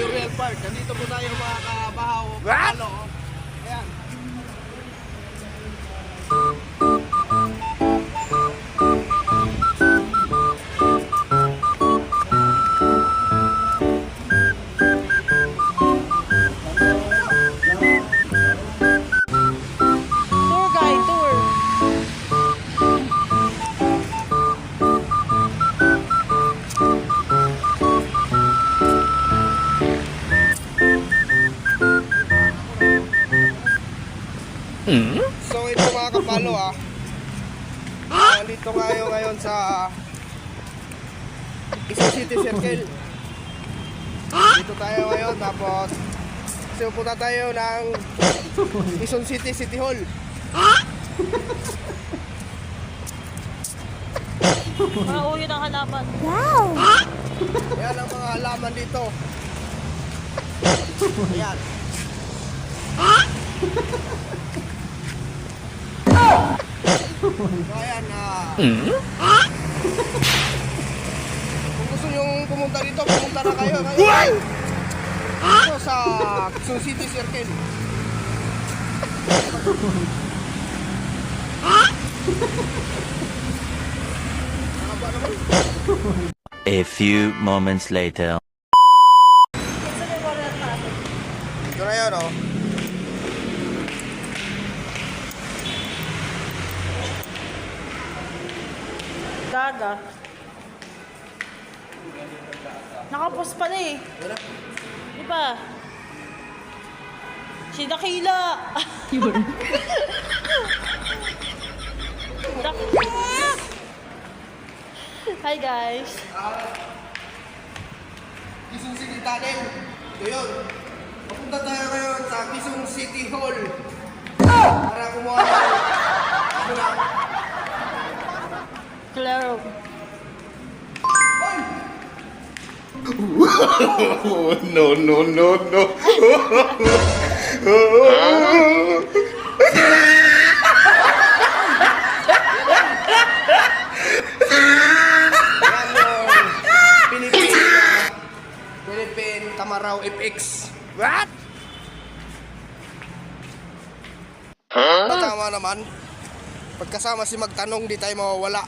Real Park. Nandito po tayo mga kabahaw. Ano? Ayan. Tour guide, tour. So ito mga kapalo nandito tayo ngayon sa Quezon City Circle. Dito tayo ngayon tapos pupunta tayo ng Quezon City City Hall. Mga uyo ng halaman. Ayan ang mga halaman dito. Ayan. So ayan kung gusto nyong pumunta dito, pumunta na kayo ngayon. Dito sa Quezon City Circle. A few moments later. Ito na yun, Gaga. Nakapos pala eh. Di ba? Si Dakila. Hi guys. Quezon City Tunnel. Ito yun. Papunta tayo ngayon sa Quezon City Hall. Para kumuha ng ano na. Claro. No, no, no, no. Philippine Tamaraw FX. What? Tama naman. Pagkasama si Magtanong, di tayo mawawala.